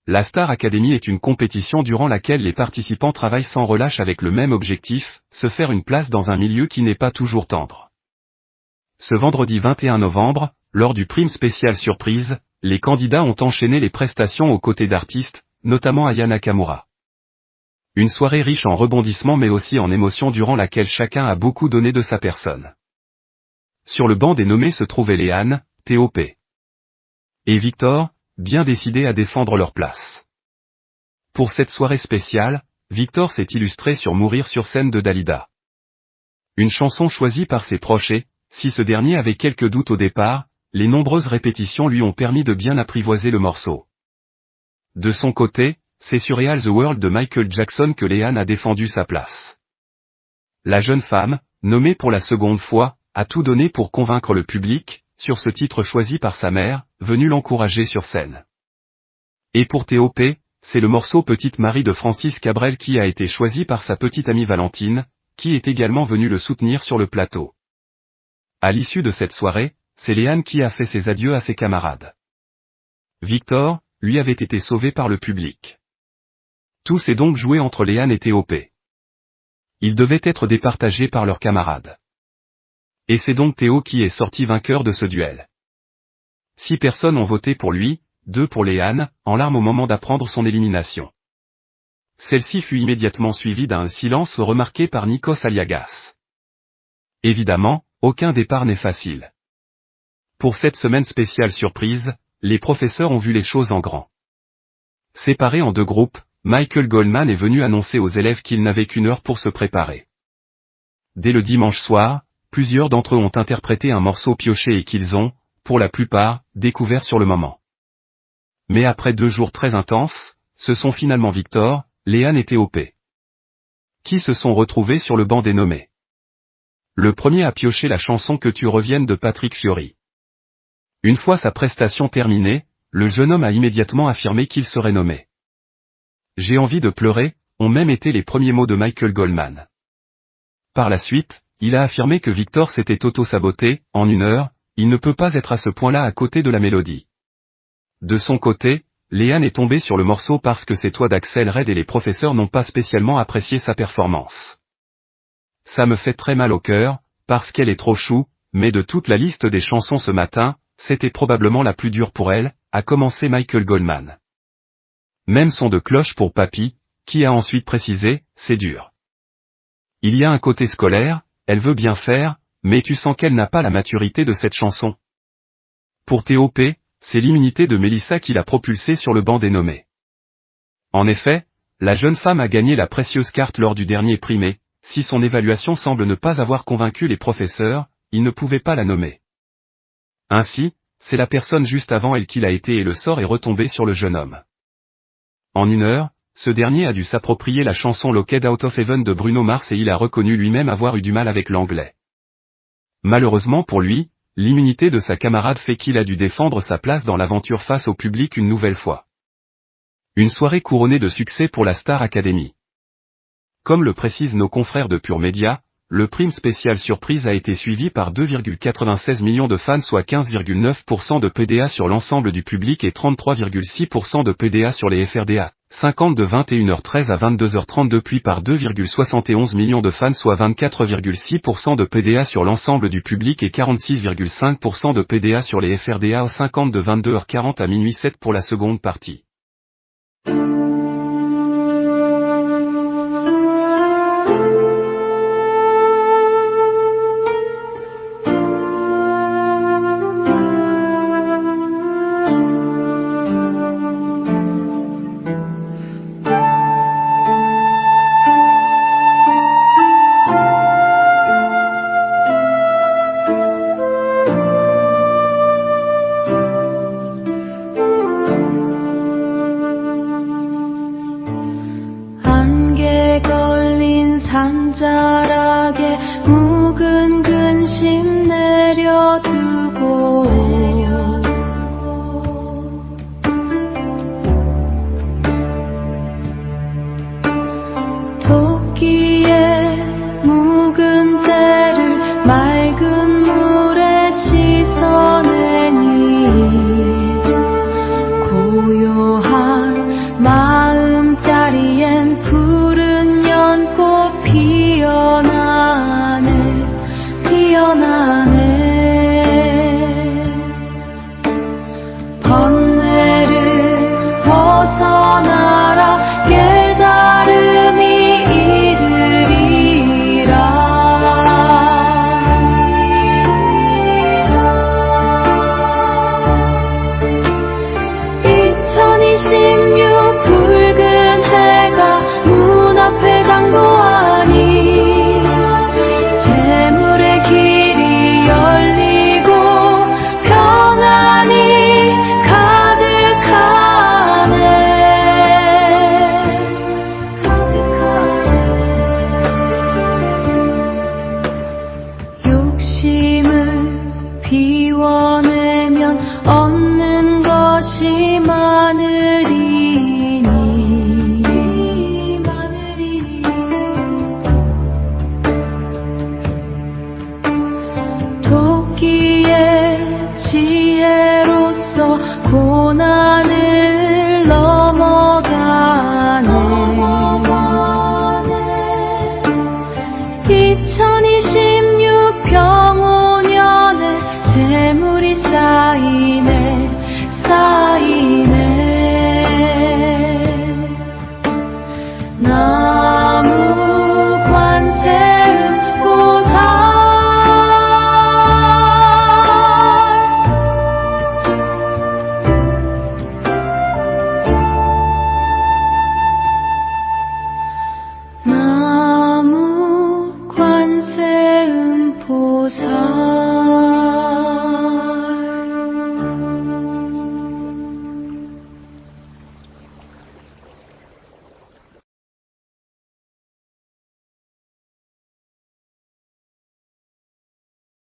la Star Academy est une compétition durant laquelle les participants travaillent sans relâche avec le même objectif, se faire une place dans un milieu qui n'est pas toujours tendre. Ce vendredi 21 novembre, lors du prime spécial surprise, les candidats ont enchaîné les prestations aux côtés d'artistes, notamment Aya Nakamura. Une soirée riche en rebondissements mais aussi en émotions durant laquelle chacun a beaucoup donné de sa personne. Sur le banc des nommés se trouvaient Léane, T.O.P. et Victor, bien décidés à défendre leur place. Pour cette soirée spéciale, Victor s'est illustré sur Mourir sur scène de Dalida. Une chanson choisie par ses proches et, si ce dernier avait quelques doutes au départ, les nombreuses répétitions lui ont permis de bien apprivoiser le morceau. De son côté, c'est sur Real the World de Michael Jackson que Léane a défendu sa place. La jeune femme, nommée pour la seconde fois, a tout donné pour convaincre le public, sur ce titre choisi par sa mère, venue l'encourager sur scène. Et pour T.O.P., c'est le morceau Petite Marie de Francis Cabrel qui a été choisi par sa petite amie Valentine, qui est également venue le soutenir sur le plateau. À l'issue de cette soirée, c'est Léane qui a fait ses adieux à ses camarades. Victor, lui avait été sauvé par le public. Tout s'est donc joué entre Léane et T.O.P. Ils devaient être départagés par leurs camarades. Et c'est donc Théo qui est sorti vainqueur de ce duel. 6 personnes ont voté pour lui, 2 pour Léane, en larmes au moment d'apprendre son élimination. Celle-ci fut immédiatement suivie d'un silence remarqué par Nikos Aliagas. Évidemment, aucun départ n'est facile. Pour cette semaine spéciale surprise, les professeurs ont vu les choses en grand. Séparés en 2 groupes, Michael Goldman est venu annoncer aux élèves qu'ils n'avaient qu'1 heure pour se préparer. Dès le dimanche soir, plusieurs d'entre eux ont interprété un morceau pioché et qu'ils ont, pour la plupart, découvert sur le moment. Mais après 2 jours très intenses, ce sont finalement Victor, Léane et T.O.P. qui se sont retrouvés sur le banc des nommés. Le premier a pioché la chanson Que tu reviennes de Patrick Fiori. Une fois sa prestation terminée, le jeune homme a immédiatement affirmé qu'il serait nommé. J'ai envie de pleurer, ont même été les premiers mots de Michael Goldman. Par la suite, il a affirmé que Victor s'était auto-saboté, en 1 heure, il ne peut pas être à ce point-là à côté de la mélodie. De son côté, Léane est tombée sur le morceau parce que c'est toi d'Axel Red et les professeurs n'ont pas spécialement apprécié sa performance. Ça me fait très mal au cœur, parce qu'elle est trop chou, mais de toute la liste des chansons ce matin, c'était probablement la plus dure pour elle, a commencé Michael Goldman. Même son de cloche pour Papy, qui a ensuite précisé, c'est dur. Il y a un côté scolaire, elle veut bien faire, mais tu sens qu'elle n'a pas la maturité de cette chanson. Pour T.O.P., c'est l'immunité de Mélissa qui l'a propulsée sur le banc des nommés. En effet, la jeune femme a gagné la précieuse carte lors du dernier primé, si son évaluation semble ne pas avoir convaincu les professeurs, ils ne pouvaient pas la nommer. Ainsi, c'est la personne juste avant elle qui l'a été et le sort est retombé sur le jeune homme. En 1 heure, ce dernier a dû s'approprier la chanson Locked Out of Heaven de Bruno Mars et il a reconnu lui-même avoir eu du mal avec l'anglais. Malheureusement pour lui, l'immunité de sa camarade fait qu'il a dû défendre sa place dans l'aventure face au public une nouvelle fois. Une soirée couronnée de succès pour la Star Academy. Comme le précisent nos confrères de Pure Média, le prime spécial surprise a été suivi par 2,96 millions de fans soit 15,9% de PDA sur l'ensemble du public et 33,6% de PDA sur les FRDA, 50 de 21h13 à 22h32 puis par 2,71 millions de fans soit 24,6% de PDA sur l'ensemble du public et 46,5% de PDA sur les FRDA 50 de 22h40 à minuit 7 pour la seconde partie. 산자락에 묵은 근심 내려두고 토끼의 묵은 때를 맑은 물에 씻어내니 고요한 흘러